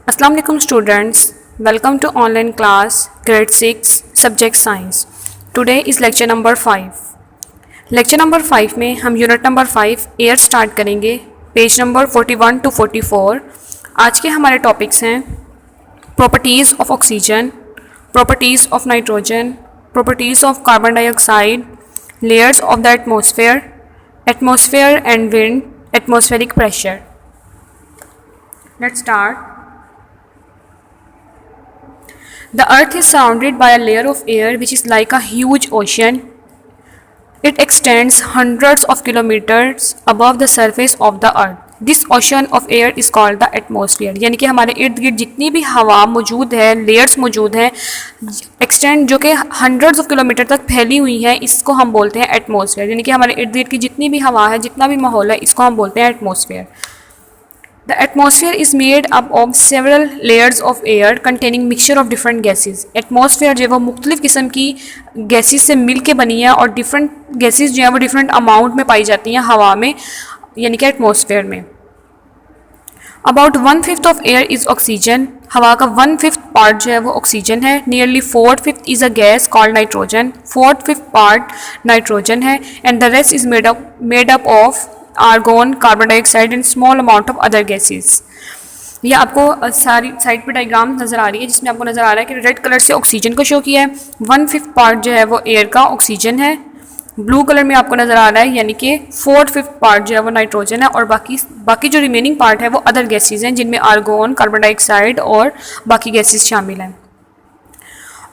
Assalamu alaikum students. Welcome to online class grade 6 subject science. Today is lecture number 5. Lecture number 5 में हम unit number 5 air start करेंगे, page number 41 to 44. आज के हमारे topics हैं properties of oxygen, properties of nitrogen, properties of carbon dioxide, layers of the atmosphere, atmosphere and wind, atmospheric pressure. Let's start. The earth is surrounded by a layer of air which is like a huge ocean. It extends hundreds of kilometers above the surface of the earth. This ocean of air is called the atmosphere. यानी कि हमारे इर्द गिर्द जितनी भी हवा मौजूद है, लेयर्स मौजूद हैं, एक्सटेंड जो कि हंड्रेड्स ऑफ किलोमीटर तक फैली हुई है, इसको हम बोलते हैं एटमॉस्फेयर. यानी कि हमारे इर्द गिर्द की जितनी भी हवा है, जितना भी माहौल है, इसको हम बोलते हैं atmosphere. The atmosphere is made up of several layers of air containing mixture of different gases. Atmosphere जो है वो मुख्तलिफ किस्म की गैसेस से मिल के बनी है और डिफरेंट गैसेस जो है वो डिफरेंट अमाउंट में पाई जाती हैं हवा में, यानी कि एटमॉस्फेयर में. About 1/5 of air is oxygen. हवा का 1/5 पार्ट जो है वो ऑक्सीजन है. Nearly 4/5 is a gas called nitrogen. 4/5 part nitrogen है and the rest is made up of argon, carbon dioxide and small amount of other gases. ये आपको सारी साइड पे डायग्राम नज़र आ रही है जिसमें आपको नज़र आ रहा है कि रेड कलर से ऑक्सीजन को शो किया है. 1/5 पार्ट जो है वो एयर का ऑक्सीजन है. ब्लू कलर में आपको नज़र आ रहा है यानी कि 4/5 पार्ट जो है वो नाइट्रोजन है और बाकी जो रिमेनिंग पार्ट है वो अदर गैसेज हैं जिनमें आर्गोन, कार्बन डाइऑक्साइड और बाकी गैसेज शामिल हैं.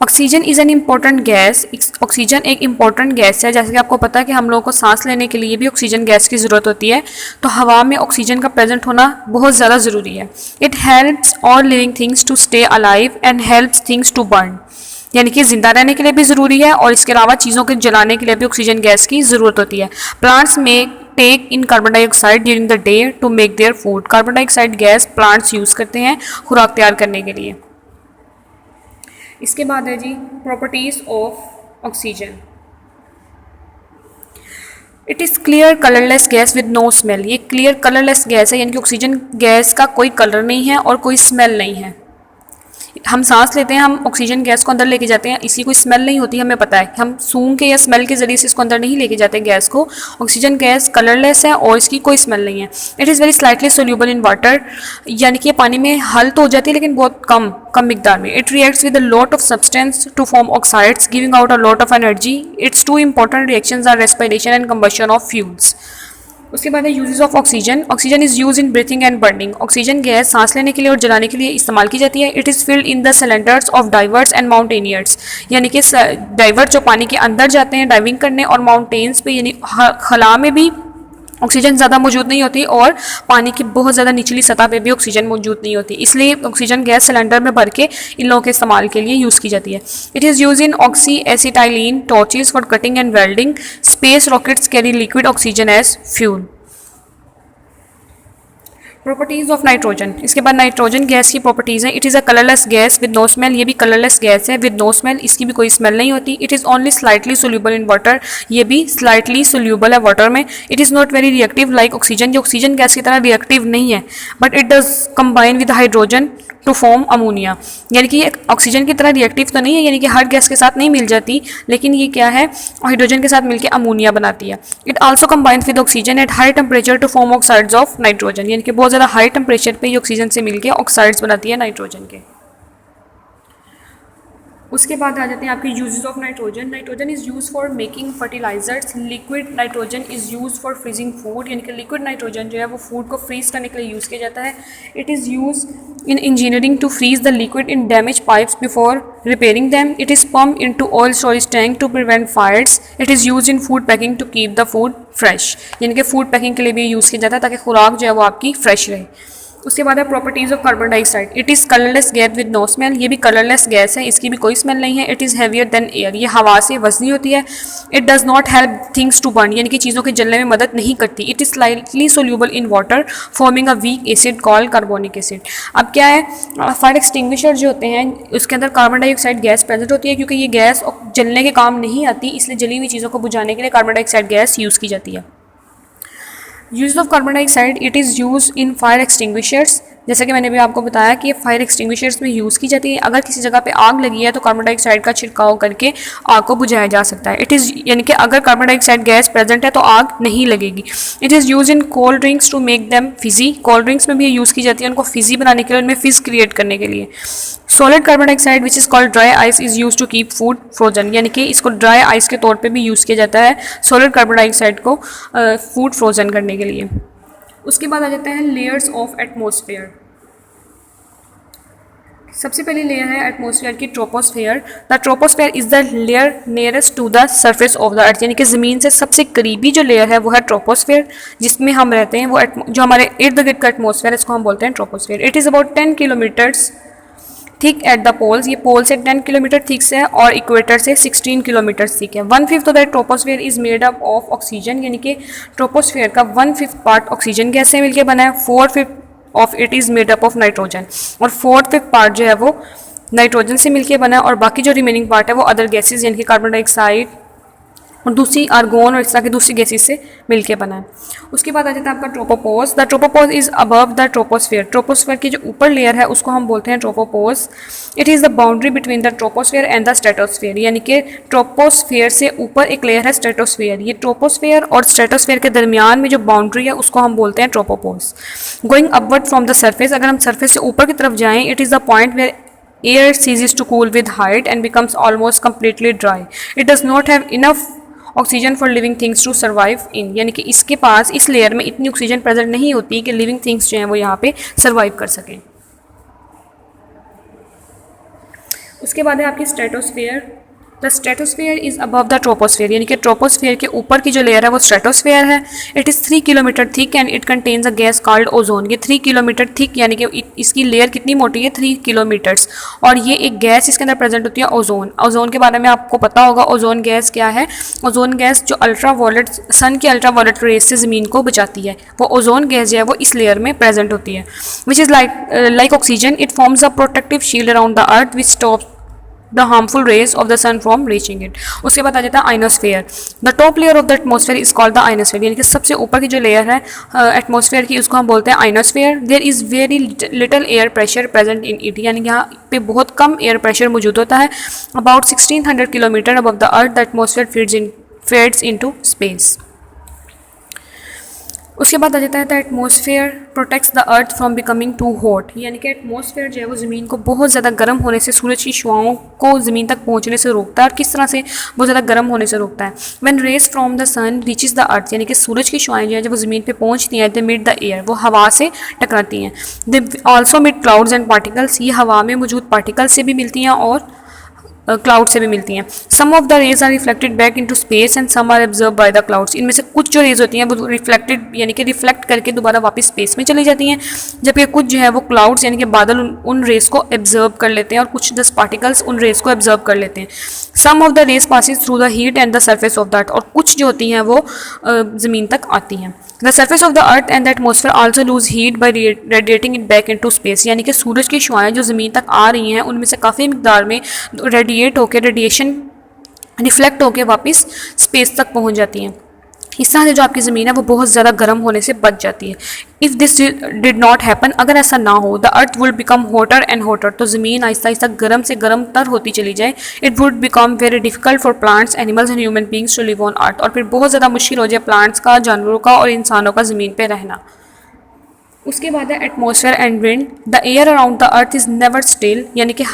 Oxygen is an important gas. Oxygen एक इम्पॉर्टेंट गैस है. जैसे कि आपको पता है कि हम लोगों को सांस लेने के लिए भी ऑक्सीजन गैस की ज़रूरत होती है, तो हवा में ऑक्सीजन का प्रेजेंट होना बहुत ज़्यादा ज़रूरी है. It helps all living things to stay alive and helps things to burn. यानी कि ज़िंदा रहने के लिए भी ज़रूरी है और इसके अलावा चीज़ों के जलाने के लिए भी ऑक्सीजन गैस की ज़रूरत होती है. प्लांट्स में take in carbon dioxide during the day to make their food. Carbon dioxide gas plants use करते हैं खुराक तैयार करने के लिए. इसके बाद है जी properties of oxygen. It is clear colourless gas with no smell. ये क्लियर कलरलेस गैस है यानी कि ऑक्सीजन गैस का कोई कलर नहीं है और कोई स्मेल नहीं है. हम सांस लेते हैं, हम ऑक्सीजन गैस को अंदर लेके जाते हैं, इसी कोई स्मेल नहीं होती, हमें पता है. हम सूंघ के या स्मेल के ज़रिए से इसको अंदर नहीं लेके जाते गैस को. ऑक्सीजन गैस कलरलेस है और इसकी कोई स्मेल नहीं है. It is very slightly soluble in water. यानी कि पानी में हल तो हो जाती है लेकिन बहुत कम मिकदार में. It reacts with a lot of substance to form oxides giving out a lot of energy. Its two important reactions are respiration and combustion of fuels. उसके बाद है uses of oxygen. Oxygen is use in breathing and burning. Oxygen gas सांस लेने के लिए और जलाने के लिए इस्तेमाल की जाती है. It is filled in the cylinders of diverse and mountaineers. यानी कि डाइवर जो पानी के अंदर जाते हैं डाइविंग करने और माउंटेन्स पे यानी खला में भी ऑक्सीजन ज़्यादा मौजूद नहीं होती और पानी की बहुत ज़्यादा निचली सतह पे भी ऑक्सीजन मौजूद नहीं होती. इसलिए ऑक्सीजन गैस सिलेंडर में भर के इन लोगों के इस्तेमाल के लिए यूज़ की जाती है. It is use in oxy acetylene torches for cutting and welding. Space rockets carry liquid oxygen as fuel. Properties of nitrogen. इसके बाद नाइट्रोजन गैस की प्रॉपर्टीज़ हैं. It is a colourless gas with no smell. ये भी colourless gas है with no smell. इसकी भी कोई स्मेल नहीं होती. It is only slightly soluble in water. ये भी स्लाइटली सोल्यूबल है वाटर में. It is not very reactive like oxygen. जो ऑक्सीजन गैस की तरह रिएक्टिव नहीं है, but it does combine with hydrogen to form ammonia. यानी कि ये ऑक्सीजन की तरह रिएक्टिव तो नहीं है, यानी कि हर गैस के साथ नहीं मिल जाती, लेकिन ये क्या है, हाइड्रोजन के साथ मिलकर अमोनिया बनाती है. It also combines with oxygen at high temperature to form oxides of nitrogen. यानी कि बहुत ज़्यादा हाई टेम्परेचर पे ये ऑक्सीजन से मिलकर ऑक्साइड्स बनाती है नाइट्रोजन के. उसके बाद आ जाते हैं आपके uses of nitrogen. Nitrogen is use for making fertilisers. Liquid nitrogen is use for freezing food. यानी कि लिक्विड नाइट्रोजन जो है वो फूड को फ्रीज करने के लिए यूज़ किया जाता है. It is use in engineering to freeze the liquid in damage pipes before repairing them. It is pump in to oil storage tank to prevent fires. It is use in food packing to keep the food fresh. यानी कि food packing के लिए भी use किया जाता है ताकि खुराक जो है वो आपकी फ्रेश रहे. उसके बाद है properties of carbon dioxide. It is colourless gas with no smell. ये भी कलरलेस गैस है, इसकी भी कोई स्मेल नहीं है. It is heavier than air. ये हवा से वजनी होती है. It does not help things to burn. यानी कि चीज़ों के जलने में मदद नहीं करती. It is slightly soluble in water forming a weak acid called carbonic acid. अब क्या है, फायर एक्सटिंग्विशर जो होते हैं उसके अंदर कार्बन डाइऑक्साइड गैस प्रेजेंट होती है. क्योंकि ये गैस जलने के काम नहीं आती, इसलिए जली हुई चीज़ों को बुझाने के लिए कार्बन डाइऑक्साइड गैस यूज़ की जाती है. Use of carbon dioxide, it is used in fire extinguishers. जैसे कि मैंने भी आपको बताया कि ये फायर एक्सटिंग्विशर्स में यूज़ की जाती है। अगर किसी जगह पे आग लगी है तो कार्बन डाइऑक्साइड का छिड़काव करके आग को बुझाया जा सकता है। इट इज़ यानी कि अगर कार्बन डाइऑक्साइड गैस प्रेजेंट है तो आग नहीं लगेगी। It is use in cold drinks to make them fizzy. Cold drinks में भी यूज़ की जाती है उनको फिजी बनाने के लिए, उनमें फिज क्रिएट करने के लिए। Solid carbon dioxide which is called dry ice is use to keep food frozen, यानी कि इसको ड्राई आइस के तौर पे भी यूज़ किया जाता है सॉलिड कार्बन डाइऑक्साइड को फूड फ्रोजन करने के लिए। उसके बाद आ जाते हैं लेयर्स ऑफ एटमॉस्फेयर। सबसे पहली लेयर है एटमॉस्फेयर की troposphere. The troposphere is the layer nearest to the surface of the earth, यानी कि ज़मीन से सबसे करीबी जो लेयर है वो है ट्रोपोस्फेयर, जिसमें हम रहते हैं। वो जो हमारे इर्द गिर्द का एटमॉस्फेयर है इसको हम बोलते हैं troposphere. It is about 10 kilometres thick at the poles, ये पोल से 10 किलोमीटर थिक से है और इक्वेटर से 16 किलोमीटर थिक है। 1/5 of the troposphere is made up of oxygen, यानी कि ट्रोपोस्फेयर का 1/5 पार्ट ऑक्सीजन गैस से मिलकर बना है। 4/5 of it is made up of nitrogen, और 4/5 पार्ट जो है वो नाइट्रोजन से मिलकर बना है, और बाकी जो रिमेनिंग पार्ट है वो अदर गैसेज यानी कि कार्बन डाइऑक्साइड और दूसरी आर्गोन और इस तरह की दूसरी गैसेज से मिलके बना है। उसके बाद आ जाता है आपका tropopause. The tropopause is above the troposphere. Troposphere की जो ऊपर लेयर है उसको हम बोलते हैं tropopause. It is the boundary between the troposphere and the stratosphere, यानी कि ट्रोपोस्फेयर से ऊपर एक लेयर है स्ट्रेटोस्फेयर। ये ट्रोपोस्फेयर और स्ट्रेटोस्फेयर के दरमियान में जो बाउंड्री है उसको हम बोलते हैं tropopause. Going upward from the surface, अगर हम सर्फेस से ऊपर की तरफ जाएं, it is the point where air ceases to cool with height and becomes almost completely dry. It does not have enough oxygen for living things to survive in, यानी कि इसके पास इस लेयर में इतनी ऑक्सीजन प्रेजेंट नहीं होती कि living things जो हैं वो यहाँ पे सर्वाइव कर सकें। उसके बाद है आपकी stratosphere. The stratosphere is above the troposphere, यानी कि ट्रोपोस्फेयर के ऊपर की जो लेयर है वो स्ट्रेटोस्फेयर है। It is 3 kilometre thick and it contains a gas called ozone. ये 3 किलोमीटर थिक, यानी कि इसकी लेयर कितनी मोटी है 3 किलोमीटर्स, और ये एक गैस इसके अंदर प्रेजेंट होती है ओजोन। ओजोन के बारे में आपको पता होगा ओजोन गैस क्या है। ओजोन गैस जो अल्ट्रावायलेट सन की अल्ट्रावायलेट रेस से ज़मीन को बचाती है, वो ओजोन गैस जो है वो इस लेयर में प्रेजेंट होती है। Which is like oxygen, it forms a protective shield around the earth which stops the harmful rays of the sun from reaching it. उसके बाद आ जाता है ionosphere. The top layer of the atmosphere is called the ionosphere, यानी कि सबसे ऊपर की जो लेयर है एटमॉस्फेयर की उसको हम बोलते हैं ionosphere. There is very little air pressure present in it, यानी कि यहाँ पे बहुत कम एयर प्रेशर मौजूद होता है। About 1600 kilometre above the earth the atmosphere fades into space. उसके बाद आ जाता है the atmosphere protects the earth from becoming too hot, यानी कि एटमॉस्फेयर जो है वो ज़मीन को बहुत ज़्यादा गर्म होने से, सूरज की शुआओं को ज़मीन तक पहुंचने से रोकता है। और किस तरह से बहुत ज़्यादा गर्म होने से रोकता है? When rays from the sun reaches the earth, यानी कि सूरज की शुआएं जो है जब वो ज़मीन पे पहुंचती हैं, दे मीट द एयर, वो हवा से टकराती हैं। They also meet clouds and particles, ये हवा में मौजूद पार्टिकल्स से भी मिलती हैं और क्लाउड से भी मिलती हैं। Some of the rays are reflected back into space and some are observe by the clouds, इनमें से कुछ जो रेज होती हैं वो रिफ्लेक्टेड यानी कि रिफ्लेक्ट करके दोबारा वापस स्पेस में चली जाती हैं, जबकि कुछ जो है वो क्लाउड्स यानी कि बादल उन रेज को एब्जर्व कर लेते हैं और कुछ 10 पार्टिकल्स उन रेज को एब्जर्व कर लेते हैं। Some of the rays passes through the heat and the surface of the earth, और कुछ जो होती हैं वो ज़मीन तक आती हैं। The surface of the earth and the atmosphere also lose heat by radiating it back into space, यानी कि सूरज की शुआएं जो ज़मीन तक आ रही हैं उनमें से काफ़ी मिकदार में रेडिएट होकर, रेडिएशन रिफ्लेक्ट होकर वापस स्पेस तक पहुंच जाती हैं। इस तरह से जो आपकी ज़मीन है वो बहुत ज़्यादा गर्म होने से बच जाती है। If this did not happen, अगर ऐसा ना हो, the earth would become hotter and hotter, तो ज़मीन आहिस्ता आहिस्ता गर्म से गर्म तर होती चली जाए। It would become very difficult for plants, animals and human beings to live on earth, और फिर बहुत ज़्यादा मुश्किल हो जाए प्लांट्स का, जानवरों का और इंसानों का ज़मीन पर रहना। उसके बाद है atmosphere and wind. The air around the earth is never still, यानी कि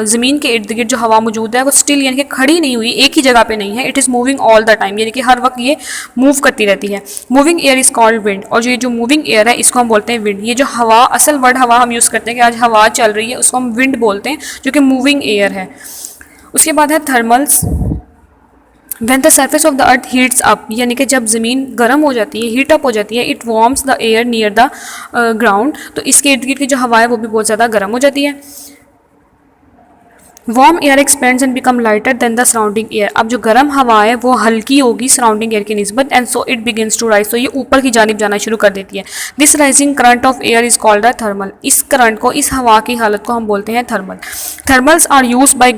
ज़मीन के इर्द गिर्द जो हवा मौजूद है वो स्टिल यानी कि खड़ी नहीं हुई, एक ही जगह पे नहीं है। It is moving all the time, यानी कि हर वक्त ये मूव करती रहती है। Moving air is called wind, और ये जो मूविंग एयर है इसको हम बोलते हैं विंड। ये जो हवा, असल वर्ड हवा हम यूज़ करते हैं कि आज हवा चल रही है, उसको हम विंड बोलते हैं, जो कि मूविंग एयर है। उसके बाद है thermals. When the surface of the earth heats up, यानी कि जब ज़मीन गर्म हो जाती है, हीट अप हो जाती है, it warms the air near the ground, तो इसके इर्द गिर्द की जो हवा है वो भी बहुत ज़्यादा गर्म हो जाती है। Warm air expends and become lighter than the surrounding air, अब जो गर्म हवा है वो हल्की होगी सराउंडिंग एयर की निस्बत, and so it begins to rise, तो ये ऊपर की जानिब जाना शुरू कर देती है। This rising current of air is called the thermal, इस करंट को, इस हवा की हालत को हम बोलते हैं thermal. Thermals are use by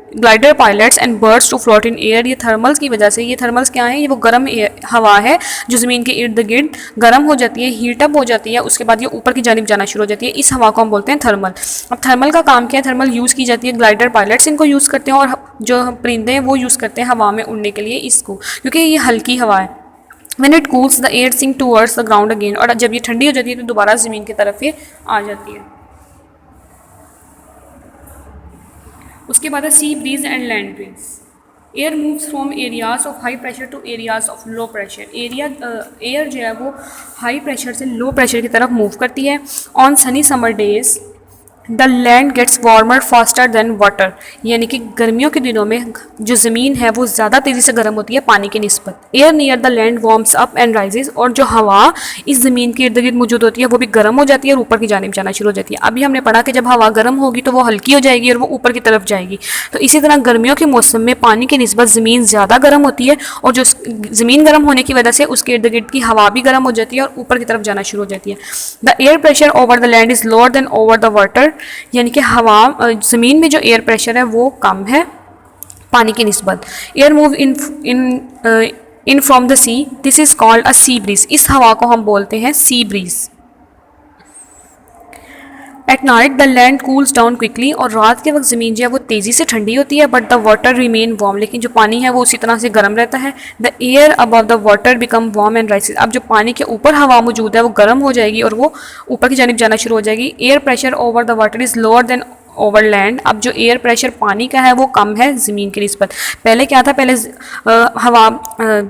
glider pilots and birds to float in air. ये थर्मल्स की वजह से, ये थर्मल्स क्या है, ये वो गर्म हवा है जो ज़मीन के इर्द गिर्द गर्म हो जाती है, हीट अप हो जाती है, उसके बाद ये ऊपर की जानिब जाना शुरू हो जाती है। इस हवा को हम बोलते हैं थर्मल। अब थर्मल का काम क्या है, थर्मल यूज़ की जाती है, ग्लाइडर पायलट्स इनको यूज़ करते हैं और जो परिंदे हैं वो यूज़ करते हैं हवा में उड़ने के लिए इसको, क्योंकि ये हल्की हवा है। When it cools the air sink towards the ground again, और जब ये ठंडी हो जाती है तो दोबारा ज़मीन की तरफ ये आ जाती है। उसके बाद है sea breeze and land breeze. Air moves from areas of high pressure to areas of low pressure. Air जो है वो हाई प्रेशर से लो प्रेशर की तरफ मूव करती है। On sunny summer days the land gets warmer faster than water, यानी कि गर्मियों के दिनों में जो ज़मीन है वो ज़्यादा तेज़ी से गर्म होती है पानी की निस्बत। Air near the land warms up and rises, और जो हवा इस ज़मीन के इर्द गिर्द मौजूद होती है वो भी गर्म हो जाती है और ऊपर की जानिब जाना शुरू हो जाती है। अभी हमने पढ़ा कि जब हवा गर्म होगी तो वो हल्की हो जाएगी और वो ऊपर की तरफ जाएगी। तो इसी तरह गर्मियों के मौसम में पानी की निस्बत ज़मीन ज़्यादा गर्म होती है, और जो ज़मीन गर्म होने की वजह से उसके इर्द गिर्द की हवा भी गर्म हो जाती है और ऊपर की तरफ जाना शुरू हो जाती है। The air pressure over the land is lower than over the water, यानी कि हवा ज़मीन में जो एयर प्रेशर है वो कम है पानी की निस्बत। Air move in from the sea, this is called a sea breeze. इस हवा को हम बोलते हैं sea breeze. At night the land cools down quickly, और रात के वक्त ज़मीन जो है वो तेज़ी से ठंडी होती है, but the water remain warm, लेकिन जो पानी है वो उसी तरह से गर्म रहता है। The air above the water become warm and राइसेस, अब जो पानी के ऊपर हवा मौजूद है वो गर्म हो जाएगी और वो ऊपर की जानिब जाना शुरू हो जाएगी। Air pressure over the water is lower than over land, अब जो एयर प्रेशर पानी का है वो कम है ज़मीन की निस्बत। पहले क्या था, पहले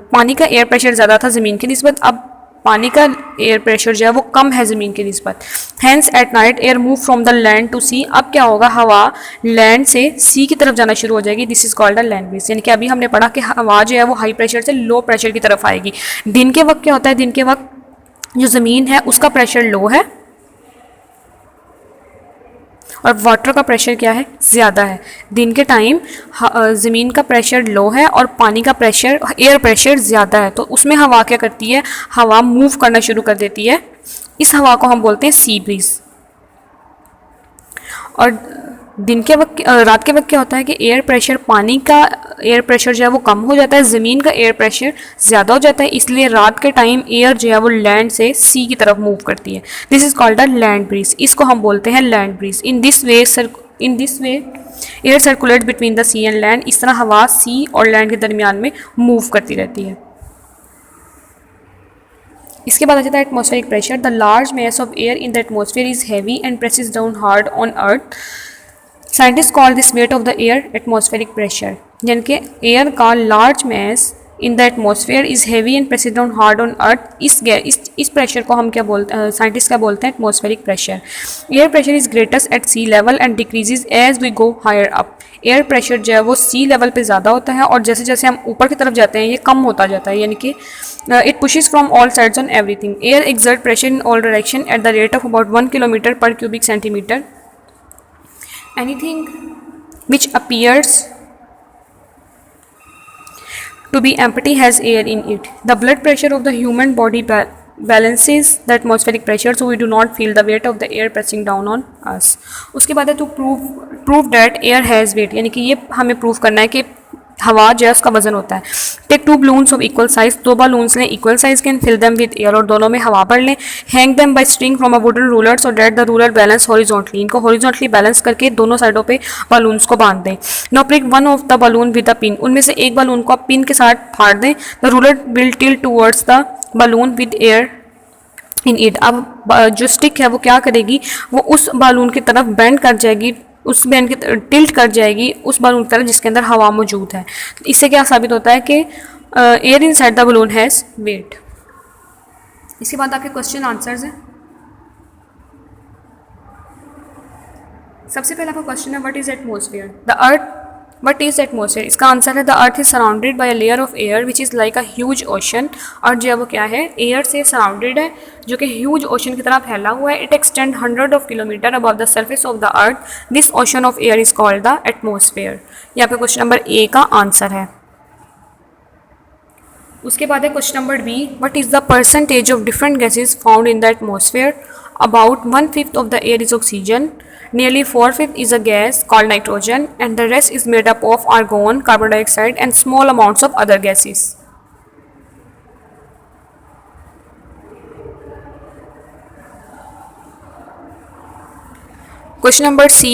पानी का एयर प्रेशर ज़्यादा था ज़मीन की निस्बत, अब पानी का एयर प्रेशर जो है वो कम है ज़मीन की निस्बत। Hence at night air move from the land to sea, अब क्या होगा, हवा लैंड से सी की तरफ जाना शुरू हो जाएगी। This is called a land bridge, यानी कि अभी हमने पढ़ा कि हवा जो है वो हाई प्रेशर से लो प्रेशर की तरफ आएगी। दिन के वक्त क्या होता है, दिन के वक्त जो ज़मीन है उसका प्रेशर लो है और वाटर का प्रेशर क्या है, ज़्यादा है। दिन के टाइम ज़मीन का प्रेशर लो है और पानी का प्रेशर, एयर प्रेशर ज़्यादा है, तो उसमें हवा क्या करती है, हवा मूव करना शुरू कर देती है। इस हवा को हम बोलते हैं सी ब्रीज। और दिन के वक्त, रात के वक्त क्या होता है कि एयर प्रेशर, पानी का एयर प्रेशर जो है वो कम हो जाता है, ज़मीन का एयर प्रेशर ज़्यादा हो जाता है, इसलिए रात के टाइम एयर जो है वो लैंड से सी की तरफ मूव करती है। This is called a land breeze, इसको हम बोलते हैं land breeze. In this way air circulate between the sea and land, इस तरह हवा सी और लैंड के दरमियान में मूव करती रहती है। इसके बाद आ जाता है atmospheric pressure. The large mass of air in the atmosphere is heavy and presses down hard on earth. Scientist call this weight of the air atmospheric pressure, यानी कि एयर का large mass in the atmosphere is heavy and presses down hard on earth. इस pressure को हम क्या बोलते हैं, scientist क्या बोलते हैं, atmospheric pressure. Air pressure is greatest at sea level and decreases as we go higher up. Air pressure जो है वो सी लेवल पे ज़्यादा होता है और जैसे जैसे हम ऊपर की तरफ जाते हैं ये कम होता जाता है, यानी कि it pushes from all sides on everything. Air exert pressure in all direction at the rate of about 1 kilometre per cubic centimetre. Anything which appears to be empty has air in it. The blood pressure of the human body balances the atmospheric pressure, so we do not feel the weight of the air pressing down on us. उसके बाद है to prove that air has weight, यानी कि ये हमें prove करना है कि हवा जो है उसका वजन होता है। Take 2 balloons of equal size, 2 balloons लें इक्वल साइज के, fill them with air और दोनों में हवा भर लें। Hang them by string from a wooden ruler so that the ruler balance horizontally, इनको horizontally बैलेंस करके दोनों साइडों पे balloons को बांध दें। Now prick one of the balloon with a pin, उनमें से एक balloon को आप पिन के साथ फाड़ दें। The ruler will tilt towards the balloon with air in it, अब जो स्टिक है वो क्या करेगी, वो उस बालून की तरफ बेंड कर जाएगी, उस बैंड की टिल्ट कर जाएगी उस बालून की तरफ जिसके अंदर हवा मौजूद है। इससे क्या साबित होता है कि air inside the balloon has wait. इसके बाद आपके क्वेश्चन आंसर्स हैं। सबसे पहला आपका क्वेश्चन है what is atmosphere. The earth, what is atmosphere, इसका आंसर है the earth is surrounded by a layer of air which is like a huge ocean. Earth जो है वो क्या है, एयर से सराउंडेड है जो कि ह्यूज ओशन की तरह फैला हुआ है। It extend 100 of kilometre above the surface of the earth. This ocean of air is called the atmosphere. ये आपका क्वेश्चन नंबर ए का आंसर है। उसके बाद है question number B, what is the percentage of different gases found in the atmosphere. About 1/5 of the air is oxygen, nearly 4/5 is a gas called nitrogen, and the rest is made up of argon, carbon dioxide, and small amounts of other gases. Question number C.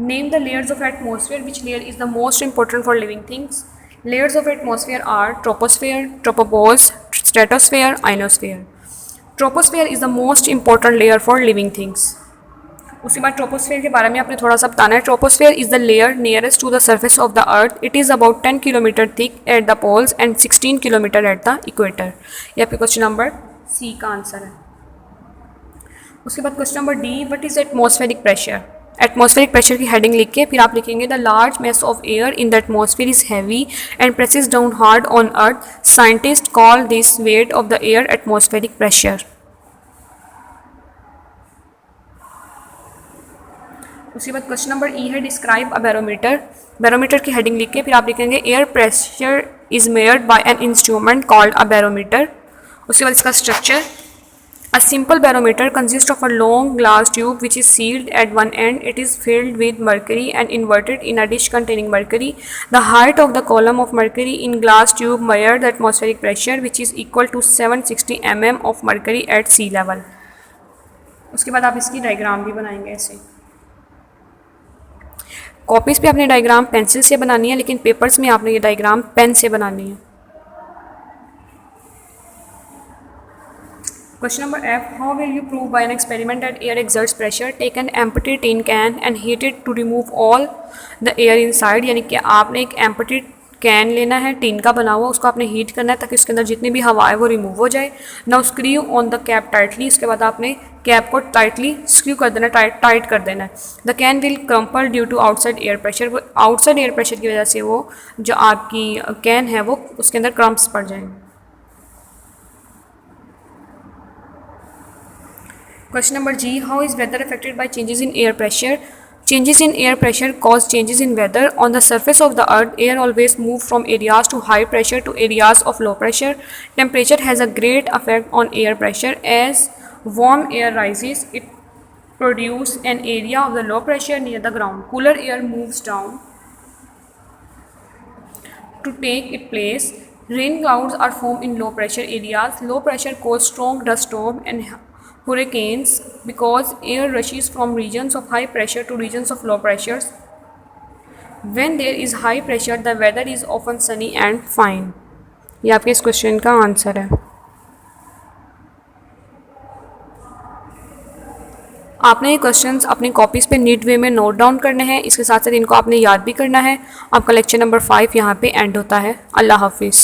Name the layers of atmosphere. Which layer is the most important for living things? Layers of atmosphere are troposphere, tropopause, stratosphere, ionosphere. Troposphere is the most important layer for living things. उसके बाद troposphere के बारे में आपने थोड़ा सा बताना है. Troposphere is the layer nearest to the surface of the earth. It is about 10 kilometre thick at the poles and 16 kilometre at the equator. ये आपके क्वेश्चन नंबर सी का आंसर है. उसके बाद question number D. What is atmospheric pressure? Atmospheric pressure की heading लिख के फिर आप लिखेंगे the large mass of air in the atmosphere is heavy and presses down hard on earth. Scientist call this weight of the air atmospheric pressure. उसके बाद question number E है describe a barometer. Barometer की heading लिख के फिर आप लिखेंगे air pressure is measured by an instrument called a barometer. उसके बाद इसका structure. A simple barometer consists of a long glass tube which is sealed at one end. It is filled with mercury and inverted in a dish containing mercury. The height of the column of mercury in glass tube measures the atmospheric pressure which is equal to 760 mm of mercury at sea level. उसके बाद आप इसकी diagram भी बनाएंगे ऐसे. Copies पे आपने diagram pencil से बनानी है, लेकिन पेपर्स में आपने ये डायग्राम पेन से बनानी है. Question number F. How will you prove by an experiment that air exerts pressure? Take an empty tin can and heat it to remove all the air inside. यानी कि आपने एक empty कैन लेना है, tin का बना हुआ, उसको आपने हीट करना है ताकि उसके अंदर जितनी भी हवा है वो रिमूव हो जाए. Now screw on the cap tightly. उसके बाद आपने कैप को टाइटली स्क्रू कर देना, टाइट कर देना है. The can will crumple due to outside air pressure. Outside air pressure की वजह से वो जो आपकी कैन है वो उसके अंदर क्रम्प्स पड़ जाएंगे. Question number G. How is weather affected by changes in air pressure? Changes in air pressure cause changes in weather. On the surface of the earth, air always moves from areas to high pressure to areas of low pressure. Temperature has a great effect on air pressure. As warm air rises, it produces an area of the low pressure near the ground. Cooler air moves down to take its place. Rain clouds are formed in low pressure areas. Low pressure causes strong dust storms and hurricanes because air rushes from regions of high pressure to regions of low pressures. When there is high pressure, the weather is often sunny and fine. ये आपके इस question का answer है. आपने ये questions अपनी copies पे NEET वे में नोट डाउन करने हैं. इसके साथ साथ इनको आपने याद भी करना है. आपका लेक्चर नंबर 5 यहाँ पे एंड होता है. अल्लाह हाफिज़.